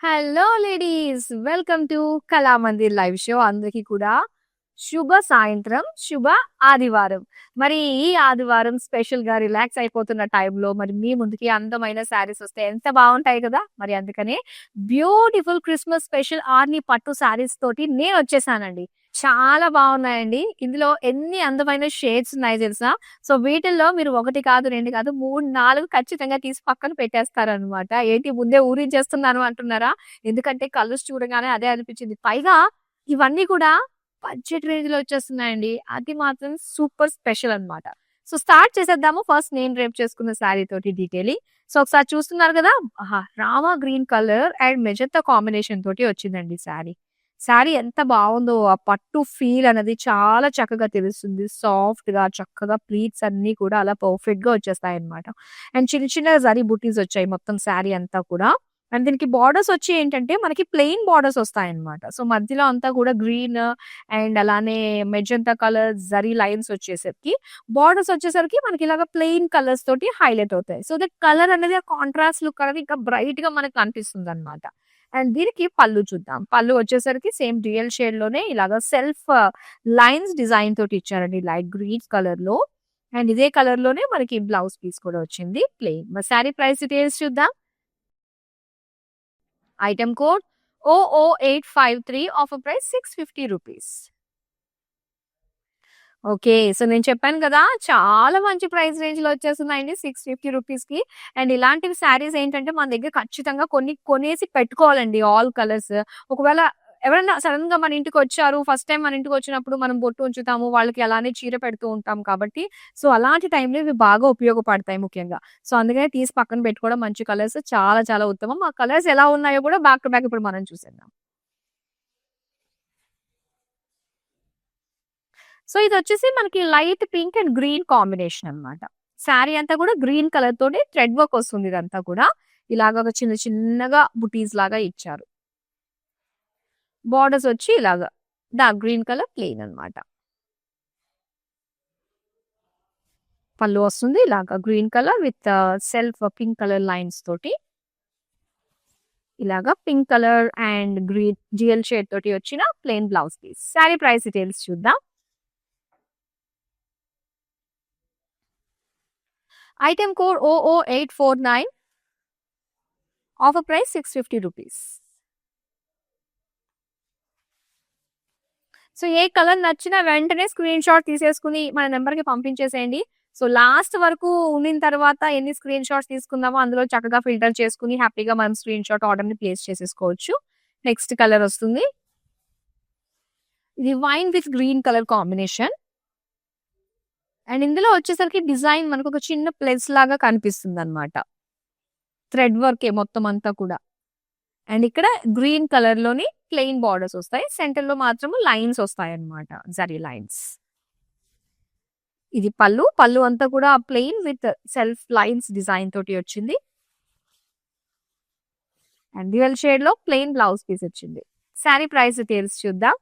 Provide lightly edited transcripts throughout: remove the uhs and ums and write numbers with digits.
Hello ladies! Welcome to Kalamandir live show. అందరికీ కూడా శుభ సాయంత్రం, శుభ ఆదివారం. మరి ఈ ఆదివారం స్పెషల్‌గా రిలాక్స్ అయిపోతున్న టైంలో మరి మీ ముందుకి అందమైన శారీస్ వస్తే ఎంత బావుంటాయి కదా! మరి అందుకనే బ్యూటిఫుల్ క్రిస్మస్ స్పెషల్ ఆర్ని పట్టు శారీస్ తోటి నేనొచ్చేసానండి. చాలా బావున్నాయండి. ఇందులో ఎన్ని అందమైన షేడ్స్ ఉన్నాయో తెలుసా? సో, వీటిల్లో మీరు 1 కాదు, 2 కాదు, 3, 4 ఖచ్చితంగా తీసి పక్కన పెట్టేస్తారనమాట. ఏంటి ముందే ఊరించేస్తున్నాను అంటున్నారా? ఎందుకంటే కలర్స్ చూడగానే అదే అనిపించింది. పైగా ఇవన్నీ కూడా బడ్జెట్ రేంజ్‌లో వచ్చేస్తున్నాయండి. అది మాత్రం సూపర్ స్పెషల్ అన్నమాట. సో, స్టార్ట్ చేసేద్దాము. ఫస్ట్ నేను రేపు చేసుకున్న శారీ తోటి డీటెయిలింగ్. సో, ఒకసారి చూస్తున్నారు కదా! ఆహా! Rama green colour and magenta combination తోటి వచ్చిందండి శారీ. శారీ ఎంత బావుందో! ఆ పట్టు ఫీల్ అనేది చాలా చక్కగా తెలుస్తుంది. సాఫ్ట్‌గా చక్కగా ప్లీట్స్ అన్నీ కూడా అలా పర్ఫెక్ట్‌గా వచ్చేస్తాయన్నమాట. అండ్ చిన్న చిన్న జరీ బుటీస్ వచ్చాయి మొత్తం శారీ అంతా కూడా. అండ్ దీనికి బార్డర్స్ వచ్చి ఏంటంటే మనకి ప్లెయిన్ బార్డర్స్ వస్తాయన్నమాట. సో, మధ్యలో అంతా కూడా గ్రీన్ అండ్ అలానే మెజంతా కలర్ జరీ లైన్స్ వచ్చేసరికి బార్డర్స్ వచ్చేసరికి మనకి ఇలాగ ప్లెయిన్ కలర్స్ తోటి హైలైట్ అవుతాయి. సో, దట్ కలర్ అనేది ఆ కాంట్రాస్ట్ లుక్ అనేది ఇంకా బ్రైట్‌గా మనకు కనిపిస్తుందన్నమాట. అండ్ దీనికి పళ్ళు చూద్దాం. పళ్ళు వచ్చేసరికి సేమ్ డ్యూయల్ షేడ్‌లోనే ఇలాగ సెల్ఫ్ లైన్స్ డిజైన్ తోటి ఇచ్చారండి లైట్ గ్రీన్ కలర్‌లో. అండ్ ఇదే కలర్‌లోనే మనకి బ్లౌజ్ పీస్ కూడా వచ్చింది ప్లెయిన్. మరి శారీ ప్రైస్ డీటెయిల్స్ చూద్దాం. Item code OO853 offer price ₹650. Okay. So, నేను చెప్పాను కదా! చాలా మంచి ప్రైస్ రేంజ్‌లో వచ్చేస్తున్నాయండి ₹650కి. అండ్ ఇలాంటివి శారీస్ ఏంటంటే మన దగ్గర ఖచ్చితంగా కొన్ని కొనేసి పెట్టుకోవాలండి ఆల్ కలర్స్. ఒకవేళ ఎవరైనా సడెన్‌గా మన ఇంటికొచ్చారు. ఫస్ట్ టైమ్ మన ఇంటికొచ్చినప్పుడు మనం బొట్టు ఉంచుతాము. వాళ్ళకి అలానే చీర పెడుతూ ఉంటాం కాబట్టి, సో, అలాంటి టైంలో ఇవి బాగా ఉపయోగపడతాయి ముఖ్యంగా. సో, అందుకనే తీసి పక్కన పెట్టుకోవడం మంచి కలర్స్ చాలా చాలా ఉత్తమం. ఆ కలర్స్ ఎలా ఉన్నాయో కూడా బ్యాక్ టు బ్యాక్ ఇప్పుడు మనం చూసేద్దాం. సో, ఇదొచ్చేసి మనకి light pink and green combination అన్నమాట. శారీ అంతా కూడా గ్రీన్ కలర్ తోటి థ్రెడ్ వర్క్ వస్తుంది ఇదంతా కూడా. ఇలాగ ఒక చిన్న చిన్నగా బుటీస్ లాగా ఇచ్చారు. బోర్డర్స్ వచ్చి ఇలాగ డార్క్ గ్రీన్ కలర్ ప్లెయిన్ అన్నమాట. పళ్ళు వస్తుంది ఇలాగ green colour with self pink colour lines తోటి. ఇలాగ pink colour and green dual shade తోటి వచ్చిన plain blouse piece. Sari price details చూద్దాం. Item code OO849 offer price ₹650. So, ఏ కలర్ నచ్చినా వెంటనే స్క్రీన్ షాట్ తీసేసుకొని మన నంబర్‌కి పంపించేసేయండి. సో, లాస్ట్ వరకు ఉండిన తర్వాత ఎన్ని స్క్రీన్ షాట్స్ తీసుకున్నామో అందులో చక్కగా ఫిల్టర్ చేసుకొని హ్యాపీగా మనం స్క్రీన్ షాట్ ఆర్డర్‌ని ప్లేస్ చేసేసుకోవచ్చు. నెక్స్ట్ కలర్ వస్తుంది. ఇది wine with green colour combination. And ఇందులో వచ్చేసరికి డిజైన్ మనకొక చిన్న ప్లస్ లాగా కనిపిస్తుందన్నమాట. థ్రెడ్ వర్కే మొత్తం అంతా కూడా. అండ్ ఇక్కడ గ్రీన్ కలర్‌లోని ప్లెయిన్ బార్డర్స్ వస్తాయి. సెంటర్‌లో మాత్రం లైన్స్ వస్తాయన్నమాట. జరీ లైన్స్. ఇది పళ్ళు. పళ్ళు అంతా కూడా plain with self lines design తోటి వచ్చింది. అండ్ డ్యూయల్ షేడ్‌లో ప్లెయిన్ బ్లౌజ్ పీస్ వచ్చింది. శారీ ప్రైస్ డీటెయిల్స్ చూద్దాం.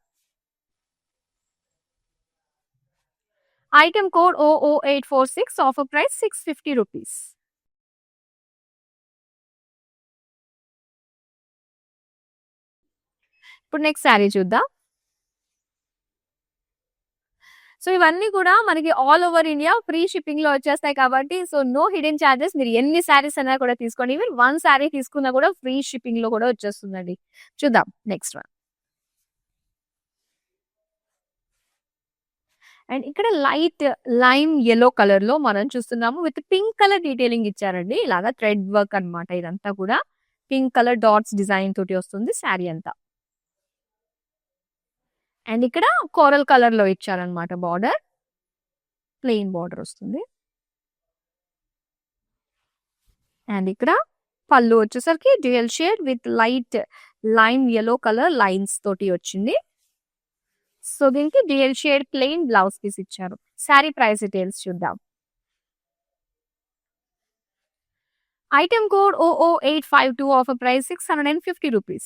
Item code OO846 offer price ₹650. ఇప్పుడు నెక్స్ట్ శారీ చూద్దాం. సో, ఇవన్నీ కూడా మనకి ఆల్ ఓవర్ ఇండియా ఫ్రీ షిప్పింగ్‌లో వచ్చేస్తాయి కాబట్టి, సో, నో హిడెన్ చార్జెస్. మీరు ఎన్ని శారీస్ అయినా కూడా తీసుకోండి. ఈవెన్ 1 శారీ తీసుకున్నా కూడా ఫ్రీ షిప్పింగ్‌లో కూడా వచ్చేస్తుందండి. చూద్దాం నెక్స్ట్ వన్. అండ్ ఇక్కడ లైట్ లైమ్ యెల్లో కలర్‌లో మనం చూస్తున్నాము. విత్ పింక్ కలర్ డీటెయిలింగ్ ఇచ్చారండి. ఇలాగా థ్రెడ్ వర్క్ అన్నమాట ఇదంతా కూడా. పింక్ కలర్ డాట్స్ డిజైన్ తోటి వస్తుంది శారీ అంతా. అండ్ ఇక్కడ కోరల్ కలర్‌లో ఇచ్చారన్నమాట బార్డర్. ప్లెయిన్ బార్డర్ వస్తుంది. అండ్ ఇక్కడ పళ్ళు వచ్చేసరికి dual shade with light lime yellow colour lines తోటి వచ్చింది. సో, దీనికి dual shade plain blouse piece ఇచ్చారు. శారీ ప్రైస్ డీటెయిల్స్ చూద్దాం. Item code OO852 offer price ₹650.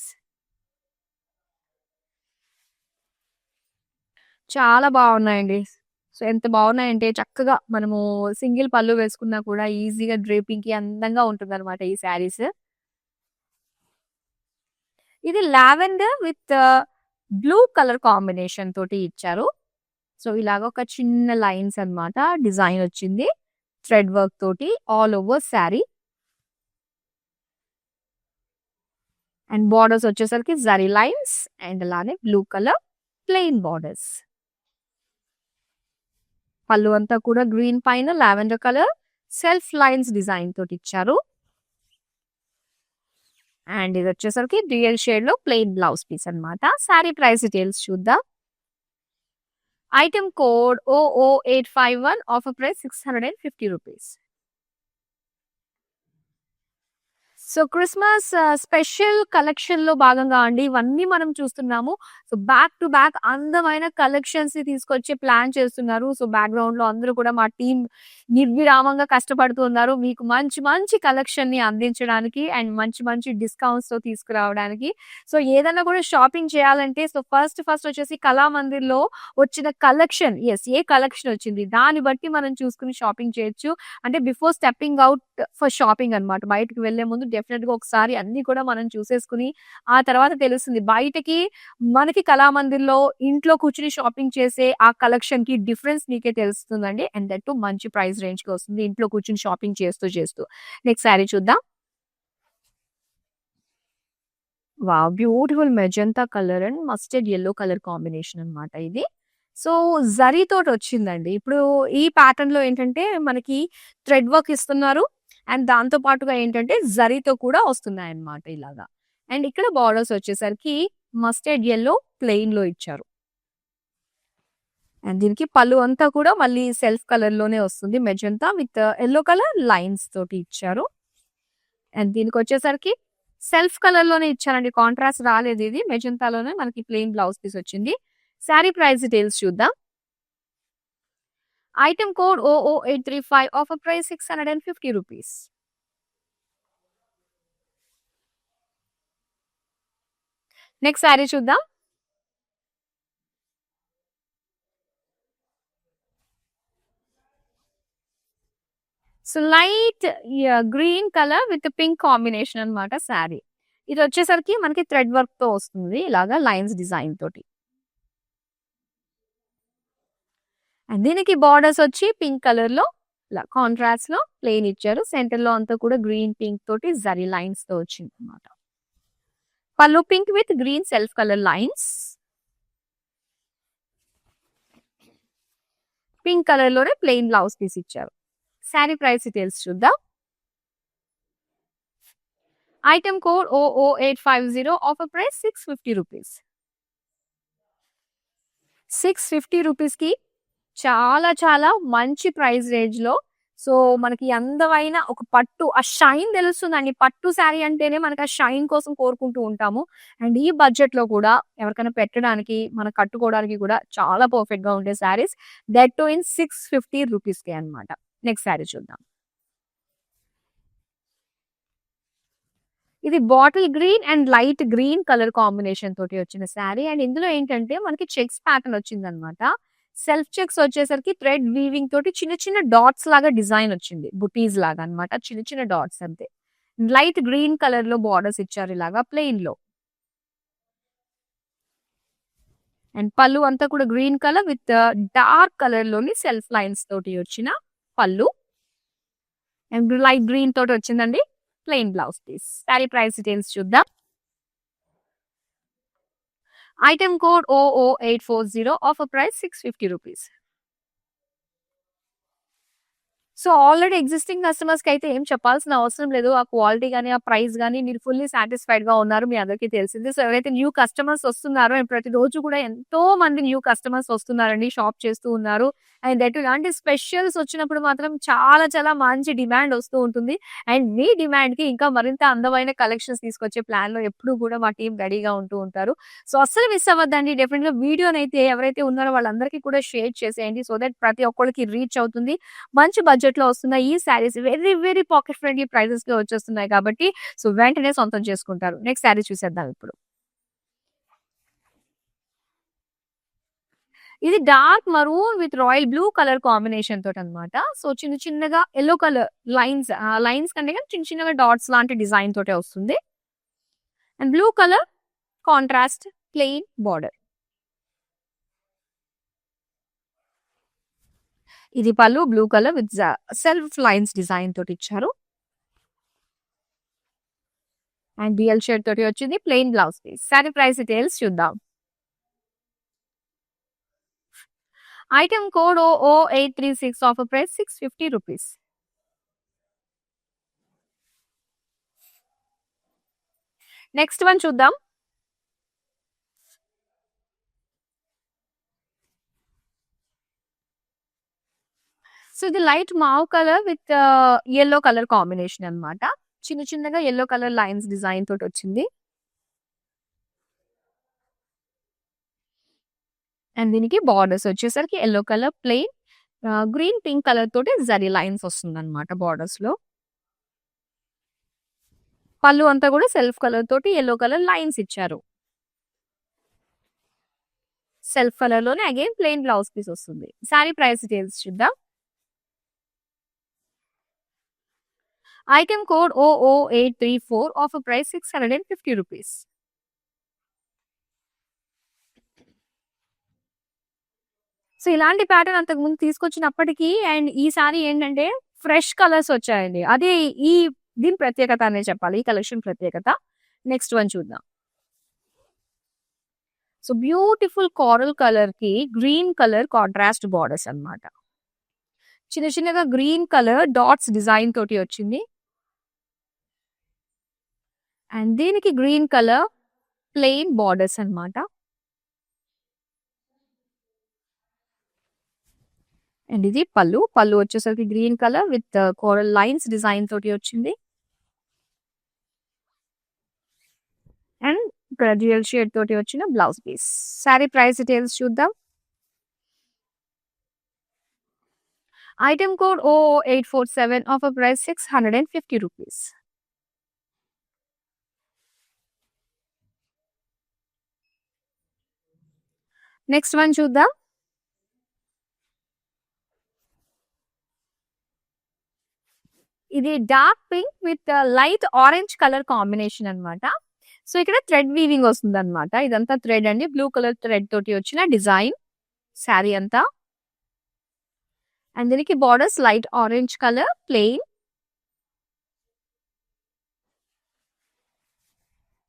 చాలా బావున్నాయండి. సో, ఎంత బావున్నాయంటే చక్కగా మనము సింగిల్ పళ్ళు వేసుకున్నా కూడా ఈజీగా డ్రేపింగ్‌కి అందంగా ఉంటుందన్నమాట ఈ శారీస్. ఇది lavender with blue colour combination తోటి ఇచ్చారు. సో ఇలాగ ఒక చిన్న లైన్స్ అన్నమాట. డిజైన్ వచ్చింది థ్రెడ్ వర్క్ తోటి all over sari. And borders వచ్చేసరికి జరీ లైన్స్ అండ్ అలానే బ్లూ కలర్ ప్లెయిన్ బార్డర్స్. పళ్ళు అంతా కూడా గ్రీన్ పైన lavender colour self lines design తోటి ఇచ్చారు. అండ్ ఇది వచ్చేసరికి డ్యూయల్ షేడ్ లో ప్లెయిన్ బ్లౌజ్ పీస్ అన్నమాట. శారీ ప్రైస్ డీటెయిల్స్ చూద్దాం. Item code OO851, offer price 650 rupees. So Christmas special collection లో భాగంగా అండి ఇవన్నీ మనం చూస్తున్నాము. సో బ్యాక్ టు బ్యాక్ అందమైన కలెక్షన్స్ ని తీసుకొచ్చి ప్లాన్ చేస్తున్నారు. సో బ్యాక్గ్రౌండ్ లో అందరూ కూడా మా టీం నిర్విరామంగా కష్టపడుతున్నారు మీకు మంచి మంచి కలెక్షన్ ని అందించడానికి అండ్ మంచి మంచి డిస్కౌంట్స్ తో తీసుకురావడానికి. సో ఏదైనా కూడా షాపింగ్ చేయాలంటే సో ఫస్ట్ వచ్చేసి కళామందిర్ లో వచ్చిన కలెక్షన్, ఏ కలెక్షన్ వచ్చింది దాన్ని బట్టి మనం చూసుకుని షాపింగ్ చేయొచ్చు. అంటే before stepping out for shopping అన్నమాట. బయటకు వెళ్లే ముందు డెఫినెట్ గా ఒకసారి అన్ని కూడా మనం చూసేసుకుని ఆ తర్వాత తెలుస్తుంది బయటకి మనకి కళామందిర్లో ఇంట్లో కూర్చుని షాపింగ్ చేసే ఆ కలెక్షన్ కి డిఫరెన్స్ మీకే తెలుస్తుందండి. అండ్ దట్ టు మంచి ప్రైస్ రేంజ్ కి వస్తుంది ఇంట్లో కూర్చుని షాపింగ్ చేస్తూ. నెక్స్ట్ శారీ చూద్దాం. Wow! Beautiful magenta colour and mustard yellow colour combination అన్నమాట ఇది. సో జరీ తోటి వచ్చిందండి. ఇప్పుడు ఈ ప్యాటర్న్ లో ఏంటంటే మనకి థ్రెడ్ వర్క్ ఇస్తున్నారు అండ్ దాంతో పాటుగా ఏంటంటే జరీతో కూడా వస్తున్నాయన్నమాట ఇలాగా. అండ్ ఇక్కడ బార్డర్స్ వచ్చేసరికి మస్టర్డ్ యెల్లో ప్లెయిన్ లో ఇచ్చారు. అండ్ దీనికి పళ్ళు అంతా కూడా మళ్ళీ సెల్ఫ్ కలర్ లోనే వస్తుంది. Magenta with yellow colour lines తోటి ఇచ్చారు. అండ్ దీనికి వచ్చేసరికి సెల్ఫ్ కలర్ లోనే ఇచ్చారండి. కాంట్రాస్ట్ రాలేదు ఇది. మెజంతాలోనే మనకి ప్లెయిన్ బ్లౌజ్ పీస్ వచ్చింది. శారీ ప్రైస్ డీటెయిల్స్ చూద్దాం. Item code OO835, offer price 650 rupees. Next sari చూద్దాం. So light green colour with pink combination అన్నమాట శారీ. ఇది వచ్చేసరికి మనకి థ్రెడ్ వర్క్ తో వస్తుంది ఇలాగా లైన్స్ డిజైన్ తోటి. అండ్ దీనికి బార్డర్స్ వచ్చి పింక్ కలర్ లో ఇలా కాంట్రాస్ట్ లో ప్లెయిన్ ఇచ్చారు. సెంటర్ లో అంతా కూడా గ్రీన్ పింక్ తోటి జరీ లైన్స్ తో వచ్చింది అన్నమాట. పళ్ళు pink with green self colour lines. Pink colour లోనే ప్లెయిన్ బ్లౌజ్ పీస్ ఇచ్చారు. శారీ ప్రైస్ డీటెయిల్స్ చూద్దాం. Item code OO850, offer price 650 rupees. 650 rupees కి చాలా చాలా మంచి ప్రైస్ రేంజ్ లో సో మనకి అందమైన ఒక పట్టు ఆ షైన్ తెలుస్తుందండి. పట్టు శారీ అంటేనే మనకి ఆ షైన్ కోసం కోరుకుంటూ ఉంటాము. అండ్ ఈ బడ్జెట్ లో కూడా ఎవరికైనా పెట్టడానికి మనం కట్టుకోవడానికి కూడా చాలా పర్ఫెక్ట్ గా ఉండే saris that too in 650 rupees కే అన్నమాట. నెక్స్ట్ శారీ చూద్దాం. ఇది bottle green and light green colour combination తోటి వచ్చిన శారీ. అండ్ ఇందులో ఏంటంటే మనకి చెక్స్ ప్యాటర్న్ వచ్చింది అనమాట. సెల్ఫ్ చెక్స్ వచ్చేసరికి థ్రెడ్ వీవింగ్ తోటి చిన్న చిన్న డాట్స్ లాగా డిజైన్ వచ్చింది. బుటీస్ లాగా అన్నమాట. చిన్న చిన్న డాట్స్ అంతే. లైట్ గ్రీన్ కలర్ లో బార్డర్స్ ఇచ్చారు ఇలాగా ప్లెయిన్ లో. అండ్ పళ్ళు అంతా కూడా green colour with dark colour లోని సెల్ఫ్ లైన్స్ తోటి వచ్చిన పళ్ళు. అండ్ లైట్ గ్రీన్ తోటి వచ్చిందండి plain blouse piece. Sari price details చూద్దాం. Item code OO840, offer price 650 rupees. So already existing customers కి అయితే ఏం చెప్పాల్సిన అవసరం లేదు. ఆ క్వాలిటీ గానీ ఆ ప్రైస్ గానీ మీరు ఫుల్లీ సాటిస్ఫైడ్ గా ఉన్నారు. మీ అందరికీ తెలిసింది. సో ఎవరైతే న్యూ కస్టమర్స్ వస్తున్నారో అండ్ ప్రతిరోజు కూడా ఎంతో మంది న్యూ కస్టమర్స్ వస్తున్నారండి. షాప్ చేస్తూ ఉన్నారు. అండ్ దట్ ఇలాంటి స్పెషల్స్ వచ్చినప్పుడు మాత్రం చాలా చాలా మంచి డిమాండ్ వస్తూ ఉంటుంది. అండ్ మీ డిమాండ్ కి ఇంకా మరింత అందమైన కలెక్షన్స్ తీసుకొచ్చే ప్లాన్ లో ఎప్పుడు కూడా మా టీం రెడీగా ఉంటూ ఉంటారు. సో అస్సలు మిస్ అవ్వద్దండి. డెఫినెట్ గా వీడియోనైతే ఎవరైతే ఉన్నారో వాళ్ళందరికీ కూడా షేర్ చేసేయండి. సో దట్ ప్రతి ఒక్కరికి రీచ్ అవుతుంది. మంచి బడ్జెట్ లో వస్తున్న ఈ saris very very pocket friendly prices లో వచ్చేస్తున్నాయి కాబట్టి సో వెంటనే సొంతం చేసుకుంటారు. నెక్స్ట్ శారీ చూసేద్దాం ఇప్పుడు. ఇది dark maroon with royal blue colour combination తోటి అన్నమాట. సో చిన్న చిన్నగా ఎల్లో కలర్ లైన్స్ కంటే చిన్న చిన్నగా డాట్స్ లాంటి డిజైన్ తోటే వస్తుంది. And blue colour contrast plain border. ఇది పళ్ళు blue colour with self lines design తోటి ఇచ్చారు. అండ్ బిఎల్ షేడ్ తోటి వచ్చింది. Plain blouse piece. Sari price details చూద్దాం. Item code OO836 offer price 650 rupees. Next one చూద్దాం. సో ఇది light mauve colour with yellow colour combination అన్నమాట. చిన్న చిన్నగా యెల్లో కలర్ లైన్స్ డిజైన్ తోటి వచ్చింది. అండ్ దీనికి బార్డర్స్ వచ్చేసరికి yellow colour plain green pink colour తోటి జరీ లైన్స్ వస్తుందన్నమాట బార్డర్స్ లో. పళ్ళు అంతా కూడా సెల్ఫ్ కలర్ తోటి యెల్లో కలర్ లైన్స్ ఇచ్చారు. సెల్ఫ్ కలర్ లోనే అగైన్ ప్లెయిన్ బ్లౌజ్ పీస్ వస్తుంది. సారీ ప్రైస్ డీటెయిల్స్ చూద్దాం. Item code OO834 offer price 650 rupees. So ఇలాంటి ప్యాటర్న్ అంతకు ముందు తీసుకొచ్చినప్పటికీ అండ్ ఈసారి ఏంటంటే ఫ్రెష్ కలర్స్ వచ్చాయండి. అదే ఈ దీని ప్రత్యేకత అనే చెప్పాలి. ఈ కలెక్షన్ ప్రత్యేకత. నెక్స్ట్ వన్ చూద్దాం. సో బ్యూటిఫుల్ కోరల్ కలర్ కి గ్రీన్ కలర్ కాంట్రాస్ట్ బార్డర్స్ అన్నమాట. చిన్న చిన్నగా గ్రీన్ కలర్ డాట్స్ డిజైన్ తోటి వచ్చింది. అండ్ దీనికి గ్రీన్ కలర్ ప్లెయిన్ బార్డర్స్ అన్నమాట. అండ్ ఇది పళ్ళు. పళ్ళు వచ్చేసరికి green colour with coral lines design తోటి వచ్చింది. అండ్ ఇక్కడ డ్యూయల్ షేడ్ తోటి వచ్చిన blouse piece. Sari price details చూద్దాం. Item code OO847 offer price 650 rupees. Next one చూద్దాం. ఇది dark pink with light orange colour combination అన్నమాట. సో ఇక్కడ థ్రెడ్ వీవింగ్ వస్తుంది అనమాట. ఇదంతా థ్రెడ్ అండి. బ్లూ కలర్ థ్రెడ్ తోటి వచ్చిన డిజైన్ శారీ అంతా. అండ్ దీనికి borders light orange colour plain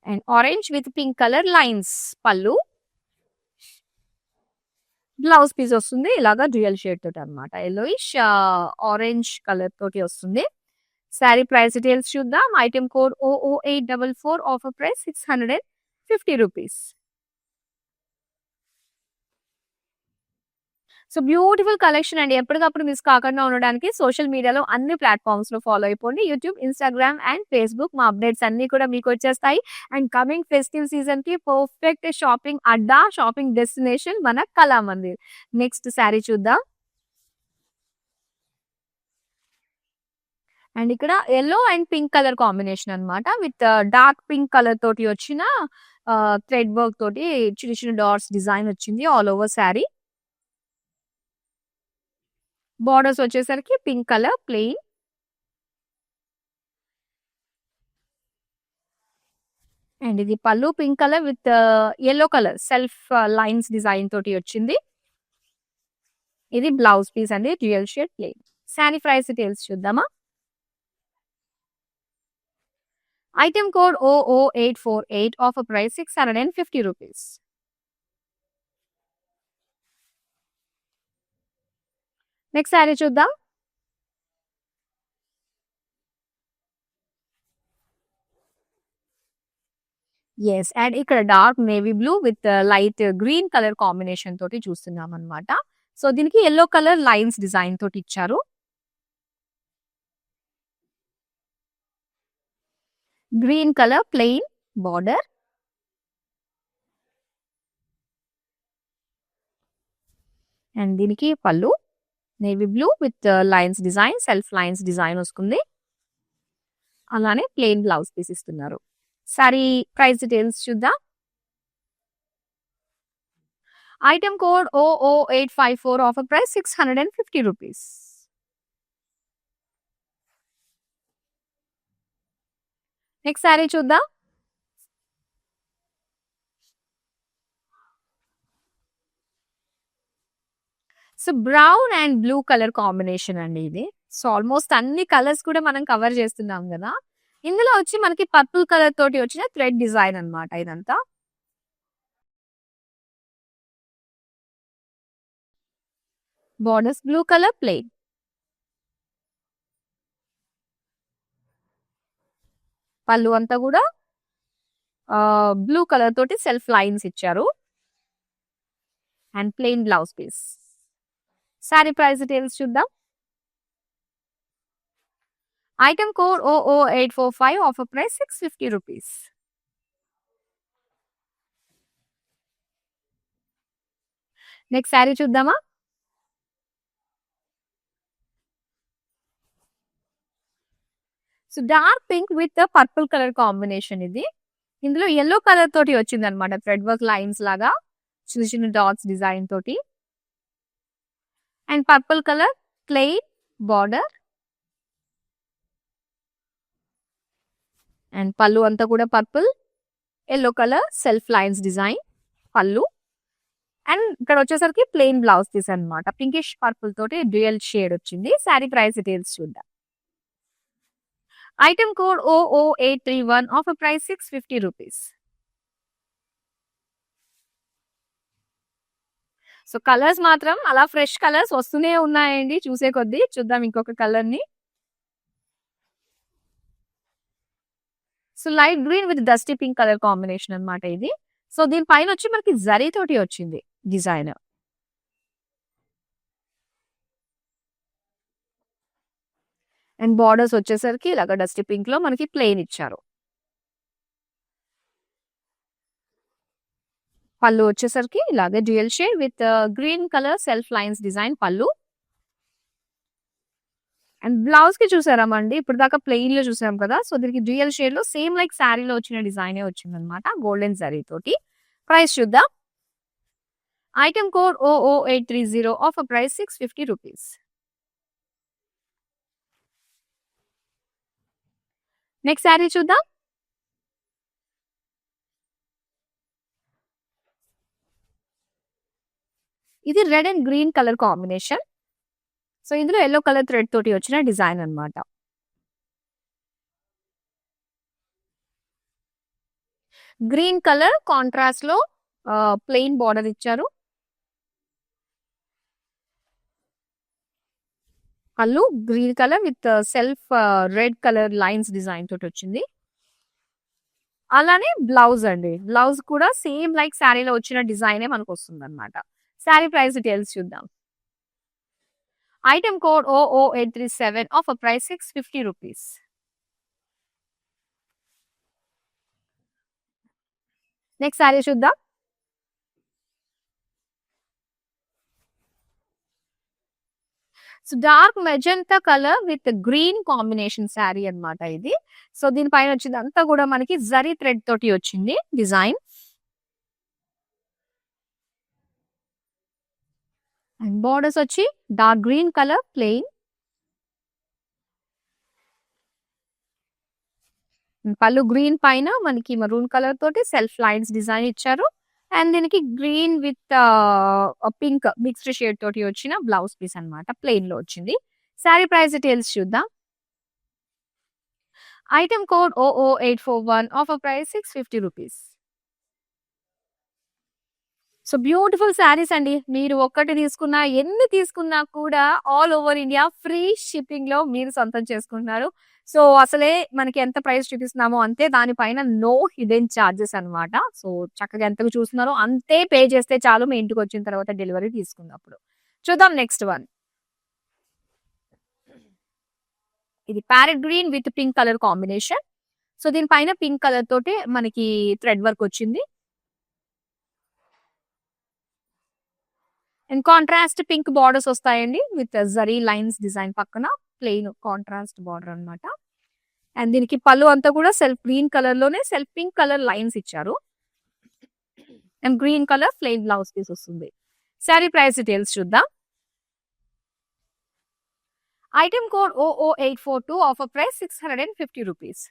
and orange with pink colour lines పళ్ళు. బ్లౌజ్ పీస్ వస్తుంది ఇలాగా డ్యూయల్ షేడ్ తోటి అనమాట. ఎల్లోయిష్ ఆరెంజ్ కలర్ తోటి వస్తుంది. శారీ ప్రైస్ డీటెయిల్స్ చూద్దాం. Item code OO844 offer price 650 rupees. So beautiful collection అండి. ఎప్పటికప్పుడు మిస్ కాకుండా ఉండడానికి సోషల్ మీడియాలో అన్ని ప్లాట్ఫామ్స్ లో ఫాలో అయిపోండి. YouTube, Instagram and Facebook. మా అప్డేట్స్ అన్ని కూడా మీకు వచ్చేస్తాయి. అండ్ కమింగ్ ఫెస్టివ్ సీజన్ కి పర్ఫెక్ట్ షాపింగ్ అడ్డా, షాపింగ్ డెస్టినేషన్ మన కళామందిర్. నెక్స్ట్ శారీ చూద్దాం. అండ్ ఇక్కడ yellow and pink colour combination అన్నమాట. విత్ డార్క్ పింక్ కలర్ తోటి వచ్చిన థ్రెడ్ వర్క్ తోటి చిన్న చిన్న డాట్స్ డిజైన్ వచ్చింది ఆల్ ఓవర్ శారీ. బార్డర్స్ వచ్చేసరికి పింక్ కలర్ ప్లెయిన్ అండ్ ఇది పళ్ళు pink colour with yellow colour self lines design తోటి వచ్చింది. ఇది బ్లౌజ్ పీస్ అండి dual shade plain. Sari price details చూద్దామా. Item code OO848 offer price 650 rupees. Next sari చూద్దాం. ఎస్ అండ్ ఇక్కడ dark navy blue with light green colour combination తోటి చూస్తున్నాం అనమాట. సో దీనికి యెల్లో కలర్ లైన్స్ డిజైన్ తోటి ఇచ్చారు. Green colour plain border and దీనికి పళ్ళు navy blue with lines design self lines design వస్తుంది. అలానే ప్లెయిన్ బ్లౌజ్ పీస్ ఇస్తున్నారు. సారీ ప్రైస్ డీటెయిల్స్ చూద్దాం. Item code OO854 offer price 650 rupees. Next sari చూద్దాం. So brown and blue colour combination అండి ఇది. So almost అన్ని కలర్స్ కూడా మనం కవర్ చేస్తున్నాం కదా. ఇందులో వచ్చి మనకి పర్పుల్ కలర్ తోటి వచ్చిన థ్రెడ్ డిజైన్ అన్నమాట ఇదంతా. Borders blue colour plain. పళ్ళు అంతా కూడా బ్లూ కలర్ తోటి సెల్ఫ్ లైన్స్ ఇచ్చారు and plain blouse piece. Sari price details చూద్దాం. Item code 00845, offer price 650 rupees. Next sari చూద్దామా. So dark pink with purple colour combination ఇది. ఇందులో ఎల్లో కలర్ తోటి వచ్చింది అనమాట, థ్రెడ్ వర్క్ లైన్స్ లాగా చిన్న చిన్న డాట్స్ డిజైన్ తోటి. And purple colour plain border and పళ్ళు అంతా కూడా purple, yellow colour self lines design పళ్ళు. అండ్ ఇక్కడ వచ్చేసరికి ప్లెయిన్ బ్లౌజ్ పీస్ అనమాట, పింకిష్ పర్పుల్ తోటి డ్యూయల్ షేడ్ వచ్చింది. శారీ ప్రైస్ డీటెయిల్స్ చూద్దాం. Item code 00831, offer price 650 rupees. So colours మాత్రం అలా ఫ్రెష్ కలర్స్ వస్తూనే ఉన్నాయండి చూసే కొద్దీ. చూద్దాం ఇంకొక కలర్ ని. So light green with dusty pink colour combination అన్నమాట ఇది. సో దీనిపైన వచ్చి మనకి జరీ తోటి వచ్చింది డిజైన్. అండ్ బార్డర్స్ వచ్చేసరికి ఇలాగ డస్టీ పింక్ లో మనకి ప్లెయిన్ ఇచ్చారు. పళ్ళు వచ్చేసరికి ఇలాగే dual shade with green colour self lines design పళ్ళు. అండ్ బ్లౌజ్ కి చూసారామండి, ఇప్పుడు దాకా ప్లెయిన్ లో చూసాం కదా. సో దీనికి డ్యూయల్ షేడ్ లో సేమ్ లైక్ శారీలో వచ్చిన డిజైన్ వచ్చింది అనమాట, గోల్డెన్ జరీ తోటి. ప్రైస్ చూద్దాం. Item code 00830, offer price 650 rupees. Next sari చూద్దాం. ఇది red and green colour combination. So ఇందులో ఎల్లో కలర్ థ్రెడ్ తోటి వచ్చిన డిజైన్ అన్నమాట. గ్రీన్ కలర్ కాంట్రాస్ట్ లో ప్లెయిన్ బార్డర్ ఇచ్చారు. పళ్ళు green colour with self red colour lines design తోటి వచ్చింది. అలానే బ్లౌజ్ అండి, బ్లౌజ్ కూడా సేమ్ లైక్ శారీలో వచ్చిన డిజైనే మనకు వస్తుంది అనమాట. శారీ ప్రైస్ డీటెయిల్స్ చూద్దాం. Item code 00837, offer price 650 rupees. Next sari చూద్దాం. So dark magenta colour with green combination sari అన్నమాట ఇది. సో దీనిపైన వచ్చింది అంతా కూడా మనకి జరీ థ్రెడ్ తోటి వచ్చింది డిజైన్. అండ్ బార్డర్స్ వచ్చి డార్క్ గ్రీన్ కలర్ ప్లెయిన్. పళ్ళు గ్రీన్ పైన మనకి మరూన్ కలర్ తోటి సెల్ఫ్ లైన్స్ డిజైన్ ఇచ్చారు. అండ్ దీనికి green with pink mixed shade తోటి వచ్చిన బ్లౌజ్ పీస్ అన్నమాట, ప్లెయిన్ లో వచ్చింది. శారీ ప్రైస్ డీటెయిల్స్ చూద్దాం. Item code 00841, offer price 650 rupees. So beautiful saris అండి. మీరు ఒక్కటి తీసుకున్నా ఎన్ని తీసుకున్నా కూడా all over India free shipping లో మీరు సొంతం చేసుకుంటున్నారు. సో అసలే మనకి ఎంత ప్రైస్ చూపిస్తున్నామో అంతే, దానిపైన నో హిడెన్ చార్జెస్ అన్నమాట. సో చక్కగా ఎంతకు చూస్తున్నారో అంతే పే చేస్తే చాలు, మీ ఇంటికి వచ్చిన తర్వాత డెలివరీ తీసుకున్నప్పుడు. చూద్దాం నెక్స్ట్ వన్. ఇది parrot green with pink colour combination. So దీనిపైన పింక్ కలర్ తోటి మనకి థ్రెడ్ వర్క్ వచ్చింది. అండ్ కాంట్రాస్ట్ పింక్ బార్డర్స్ వస్తాయండి విత్ జరీ లైన్స్ డిజైన్, పక్కన ప్లెయిన్ కాంట్రాస్ట్ బార్డర్ అన్నమాట. అండ్ దీనికి పళ్ళు అంతా కూడా సెల్ఫ్ గ్రీన్ కలర్ లోనే సెల్ఫ్ పింక్ కలర్ లైన్స్ ఇచ్చారు. And green colour plain blouse piece వస్తుంది. శారీ ప్రైస్ డీటెయిల్స్ చూద్దాం. Item code 00842, offer price 650 rupees.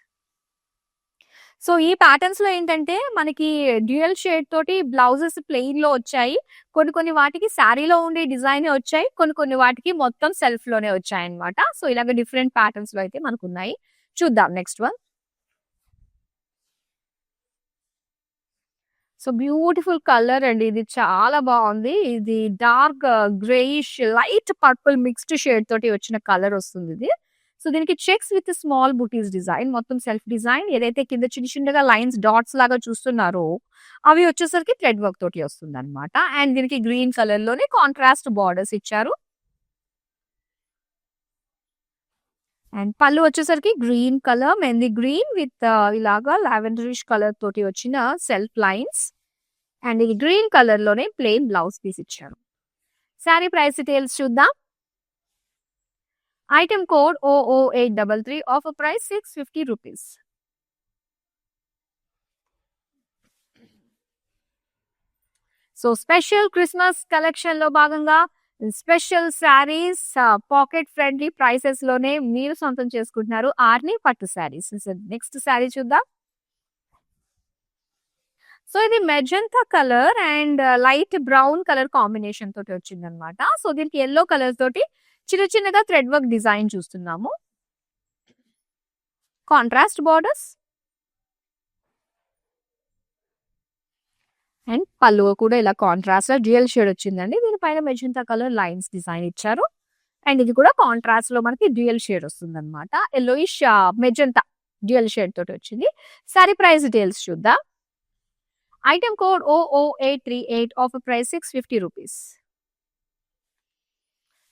So ఈ ప్యాటర్న్స్ లో ఏంటంటే మనకి డ్యూయల్ షేడ్ తోటి బ్లౌజెస్ ప్లెయిన్ లో వచ్చాయి. కొన్ని వాటికి శారీలో ఉండే డిజైన్ వచ్చాయి. కొన్ని వాటికి మొత్తం సెల్ఫ్ లోనే వచ్చాయన్నమాట. సో ఇలాగ డిఫరెంట్ ప్యాటర్న్స్ లో అయితే మనకున్నాయి. చూద్దాం next one. So beautiful colour అండి. ఇది చాలా బాగుంది. ఇది dark greyish light purple mixed shade తోటి వచ్చిన కలర్ వస్తుంది ఇది. సో దీనికి checks with small buttis design, మొత్తం సెల్ఫ్ డిజైన్. ఏదైతే కింద చిన్నగా లైన్స్ డాట్స్ లాగా చూస్తున్నారో అవి వచ్చేసరికి థ్రెడ్ వర్క్ తోటి వస్తుంది అనమాట. అండ్ దీనికి గ్రీన్ కలర్ లోనే కాంట్రాస్ట్ బార్డర్స్ ఇచ్చారు. అండ్ పళ్ళు వచ్చేసరికి green colour, mehndi green with ఇలాగా లావెండరిష్ కలర్ తోటి వచ్చిన సెల్ఫ్ లైన్స్. అండ్ ఇది గ్రీన్ కలర్ లోనే ప్లెయిన్ బ్లౌజ్ పీస్ ఇచ్చారు. శారీ ప్రైస్ డీటెయిల్స్ చూద్దాం. Item code OO833, offer price 650 rupees. So special Christmas collection లో భాగంగా special saris pocket friendly prices లోనే మీరు సొంతం చేసుకుంటున్నారు ఆర్ని పట్టు శారీస్. నెక్స్ట్ శారీ చూద్దాం. సో ఇది magenta colour and light brown colour combination తోటి వచ్చింది అనమాట. సో దీనికి ఎల్లో కలర్ తోటి చిన్నగా థ్రెడ్ వర్క్ డిజైన్ చూస్తున్నాము. కాంట్రాస్ట్ బార్డర్స్ అండ్ పళ్ళు కూడా ఇలా కాంట్రాస్ట్ డ్యూయల్ షేడ్ వచ్చిందండి. దీనిపైన మెజంతా కలర్ లైన్స్ డిజైన్ ఇచ్చారు. అండ్ ఇది కూడా కాంట్రాస్ట్ లో మనకి డ్యూయల్ షేడ్ వస్తుంది అనమాట. ఎల్లోయిష్ మెజంతా డ్యూయల్ షేడ్ తోటి వచ్చింది. సారీ ప్రైస్ డీటెయిల్స్ చూద్దాం. Item code OO838, offer price 650 rupees.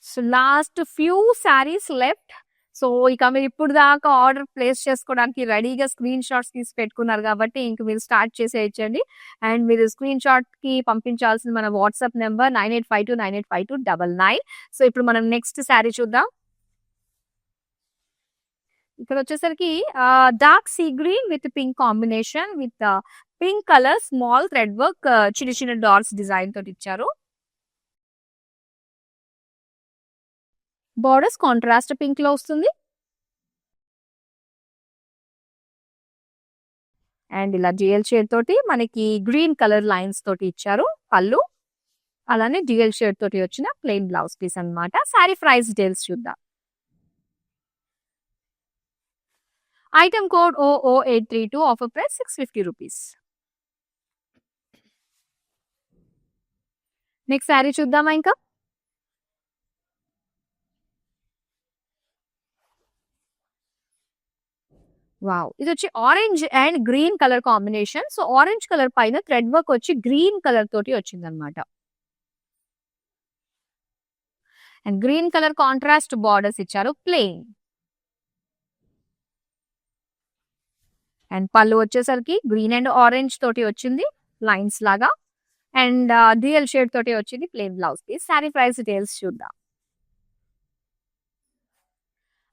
So last few saris left. So ఇక మీరు ఇప్పుడు దాకా ఆర్డర్ ప్లేస్ చేసుకోవడానికి రెడీగా స్క్రీన్ షాట్స్ తీసి పెట్టుకున్నారు కాబట్టి ఇంక మీరు స్టార్ట్ చేసేయచ్చండి. అండ్ మీరు స్క్రీన్ షాట్ కి పంపించాల్సిన మన వాట్సాప్ నెంబర్ 9852985299. సో ఇప్పుడు మనం నెక్స్ట్ శారీ చూద్దాం. ఇక్కడ వచ్చేసరికి dark sea green with pink combination with pink colour small thread work చిన్న డాట్స్ డిజైన్ తోటి ఇచ్చారు. బార్డర్స్ కాంట్రాస్ట్ పింక్ లో వస్తుంది. అండ్ ఇలా డ్యూయల్ షేడ్ తోటి మనకి గ్రీన్ కలర్ లైన్స్ తోటి ఇచ్చారు పళ్ళు. అలానే డ్యూయల్ షేడ్ తోటి వచ్చిన ప్లెయిన్ బ్లౌజ్ పీస్ అన్నమాట. సారీ ప్రైస్ డీటెయిల్స్ చూద్దాం. Item code OO832, offer price 650 rupees. Next sari చూద్దామా ఇంకా. వావ్, ఇది వచ్చి orange and green colour combination. So orange colour పైన థ్రెడ్ వర్క్ వచ్చి గ్రీన్ కలర్ తోటి వచ్చింది అనమాట. And green colour contrast borders ఇచ్చారు ప్లెయిన్. అండ్ పళ్ళు వచ్చేసరికి గ్రీన్ అండ్ ఆరెంజ్ తోటి వచ్చింది లైన్స్ లాగా. అండ్ డ్యూయల్ షేడ్ తోటి వచ్చింది plain blouse piece. Sari price details చూద్దాం.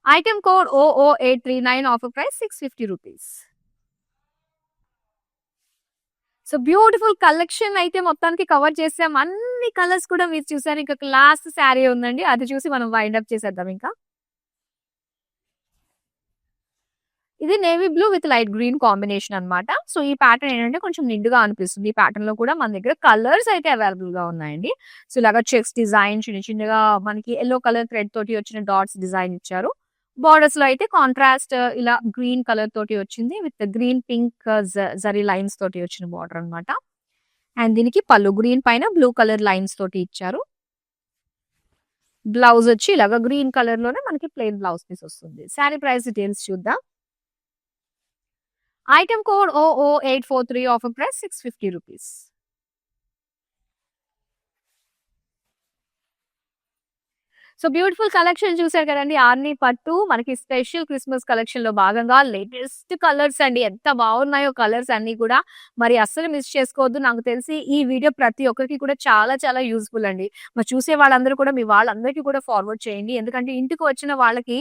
Item code OO839, offer price 650 rupees. So beautiful collection అయితే మొత్తానికి కవర్ చేసాం. అన్ని కలర్స్ కూడా మీరు చూసారు. ఇంకా లాస్ట్ శారీ ఉందండి, అది చూసి మనం వైండ్ అప్ చేసేద్దాం. ఇంకా ఇది navy blue with light green combination అన్నమాట. సో ఈ ప్యాటర్న్ ఏంటంటే కొంచెం నిండుగా అనిపిస్తుంది. ఈ ప్యాటర్న్ లో కూడా మన దగ్గర కలర్స్ అయితే అవైలబుల్ గా ఉన్నాయండి. సో ఇలాగా చెక్స్ డిజైన్ చిన్నగా మనకి ఎల్లో కలర్ థ్రెడ్ తోటి వచ్చిన డాట్స్ డిజైన్ ఇచ్చారు. బార్డర్స్ లో అయితే కాంట్రాస్ట్ ఇలా గ్రీన్ కలర్ తోటి వచ్చింది with green pink zari lines తోటి వచ్చిన బార్డర్ అన్నమాట. అండ్ దీనికి పళ్ళు గ్రీన్ పైన బ్లూ కలర్ లైన్స్ తోటి ఇచ్చారు. బ్లౌజ్ వచ్చి ఇలాగా గ్రీన్ కలర్ లోనే మనకి ప్లెయిన్ బ్లౌజ్ పీస్ వస్తుంది. శారీ ప్రైస్ డీటెయిల్స్ చూద్దాం. Item code OO843, offer price 650 rupees. So beautiful collection చూసారు కదండి. ఆర్ని పట్టు మనకి స్పెషల్ క్రిస్మస్ కలెక్షన్ లో భాగంగా లేటెస్ట్ కలర్స్ అండి. ఎంత బాగున్నాయో కలర్స్ అన్ని కూడా. మరి అస్సలు మిస్ చేసుకోవద్దు. నాకు తెలిసి ఈ వీడియో ప్రతి ఒక్కరికి కూడా చాలా యూస్ఫుల్ అండి. మరి చూసే వాళ్ళందరూ కూడా మీ వాళ్ళందరికీ కూడా ఫార్వర్డ్ చేయండి. ఎందుకంటే ఇంటికి వచ్చిన వాళ్ళకి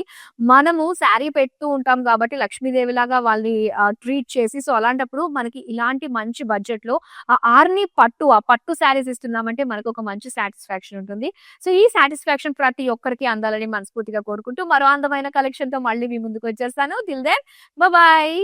మనము శారీ పెడుతూ ఉంటాం కాబట్టి లక్ష్మీదేవి లాగా వాళ్ళని ట్రీట్ చేసి, సో అలాంటప్పుడు మనకి ఇలాంటి మంచి బడ్జెట్ లో ఆ ఆర్ని పట్టు ఆ పట్టు శారీస్ ఇస్తున్నామంటే మనకు ఒక మంచి సాటిస్ఫాక్షన్ ఉంటుంది. సో ఈ సాటిస్ఫాక్షన్ ప్రతి ఒక్కరికి అందాలని మనస్ఫూర్తిగా కోరుకుంటూ మరో అందమైన కలెక్షన్ తో మళ్ళీ మీ ముందుకు వచ్చేస్తాను. Till then bye.